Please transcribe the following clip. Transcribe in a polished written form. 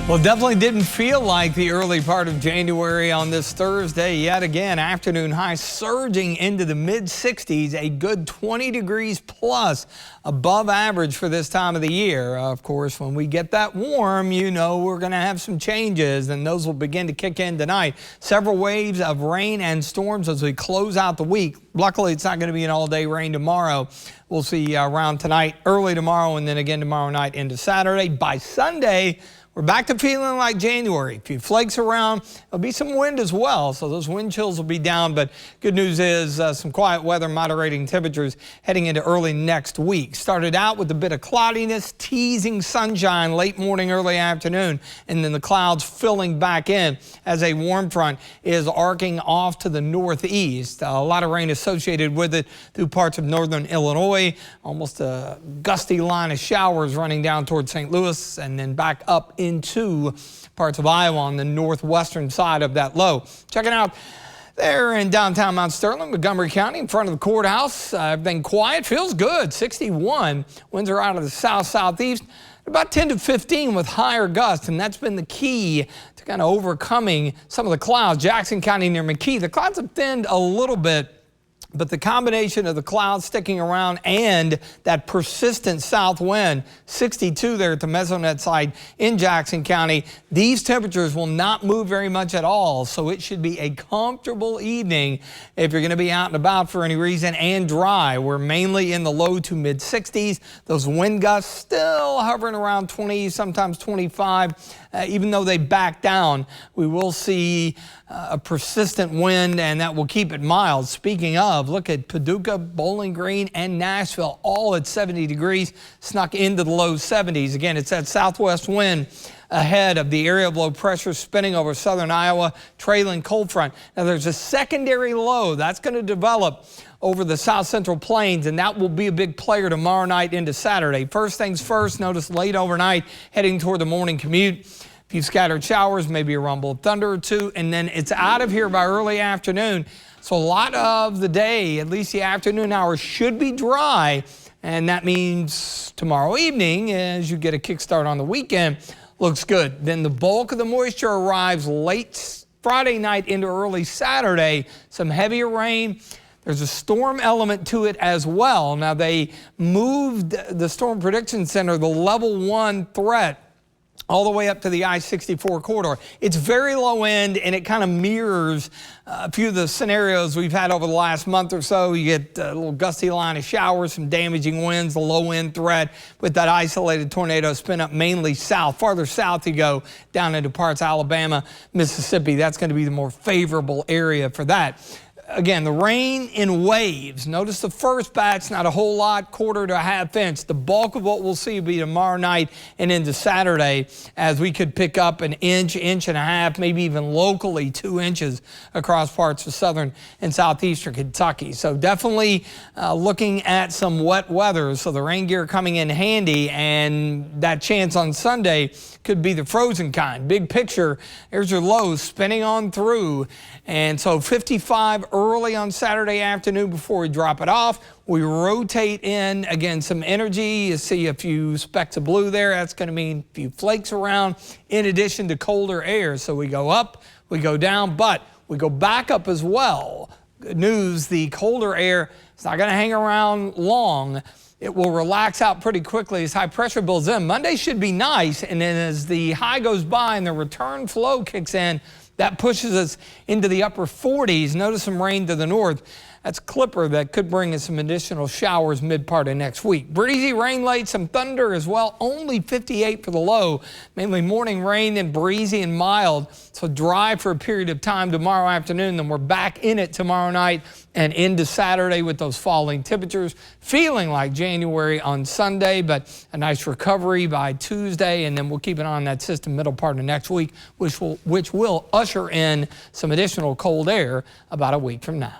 Well, it definitely didn't feel like the early part of January on this Thursday. Yet again, afternoon highs surging into the mid-60s, a good 20 degrees plus above average for this time of the year. Of course, when we get that warm, you know we're going to have some changes, and those will begin to kick in tonight. Several waves of rain and storms as we close out the week. Luckily, it's not going to be an all-day rain tomorrow. We'll see around tonight, early tomorrow, and then again tomorrow night into Saturday. By Sunday, we're back to feeling like January. A few flakes around. There'll be some wind as well, so those wind chills will be down. But good news is some quiet weather, moderating temperatures heading into early next week. Started out with a bit of cloudiness, teasing sunshine late morning, early afternoon, and then the clouds filling back in as a warm front is arcing off to the northeast. A lot of rain associated with it through parts of northern Illinois. Almost a gusty line of showers running down towards St. Louis and then back up into parts of Iowa on the northwestern side of that low. Checking out there in downtown Mount Sterling, Montgomery County, in front of the courthouse. Everything quiet, feels good. 61. Winds are out of the south-southeast. About 10 to 15 with higher gusts, and that's been the key to kind of overcoming some of the clouds. Jackson County near McKee, the clouds have thinned a little bit, but the combination of the clouds sticking around and that persistent south wind, 62 there at the Mesonet site in Jackson County, these temperatures will not move very much at all. So it should be a comfortable evening if you're going to be out and about for any reason, and dry. We're mainly in the low to mid 60s. Those wind gusts still hovering around 20, sometimes 25. Even though they back down, we will see a persistent wind, and that will keep it mild. Speaking of, look at Paducah, Bowling Green, and Nashville, all at 70 degrees, snuck into the low 70s. Again, it's that southwest wind ahead of the area of low pressure spinning over southern Iowa, trailing cold front. Now, there's a secondary low that's going to develop over the south central plains, and that will be a big player tomorrow night into Saturday. First things first, notice late overnight heading toward the morning commute. A few scattered showers, maybe a rumble of thunder or two, and then it's out of here by early afternoon. So a lot of the day, at least the afternoon hours, should be dry, and that means tomorrow evening, as you get a kickstart on the weekend, looks good. Then the bulk of the moisture arrives late Friday night into early Saturday. Some heavier rain. There's a storm element to it as well. Now, they moved the Storm Prediction Center, the level 1 threat, all the way up to the I-64 corridor. It's very low end, and it kind of mirrors a few of the scenarios we've had over the last month or so. You get a little gusty line of showers, some damaging winds, the low end threat with that isolated tornado spin up mainly south. Farther south you go, down into parts of Alabama, Mississippi. That's going to be the more favorable area for that. Again, the rain in waves. Notice the first batch, not a whole lot, quarter to a half inch. The bulk of what we'll see will be tomorrow night and into Saturday, as we could pick up an inch, inch and a half, maybe even locally 2 inches across parts of southern and southeastern Kentucky. So definitely looking at some wet weather. So the rain gear coming in handy, and that chance on Sunday could be the frozen kind. Big picture, there's your lows spinning on through. And so 55 early on Saturday afternoon before we drop it off. We rotate in, again, some energy. You see a few specks of blue there. That's going to mean a few flakes around, in addition to colder air. So we go up, we go down, but we go back up as well. Good news, the colder air is not going to hang around long. It will relax out pretty quickly as high pressure builds in. Monday should be nice, and then as the high goes by and the return flow kicks in, that pushes us into the upper 40s. Notice some rain to the north. That's Clipper. That could bring us some additional showers mid-part of next week. Breezy rain late, some thunder as well. Only 58 for the low. Mainly morning rain and breezy and mild. So dry for a period of time tomorrow afternoon. Then we're back in it tomorrow night and into Saturday with those falling temperatures. Feeling like January on Sunday, but a nice recovery by Tuesday. And then we'll keep an eye on that system middle part of next week, which will usher in some additional cold air about a week from now.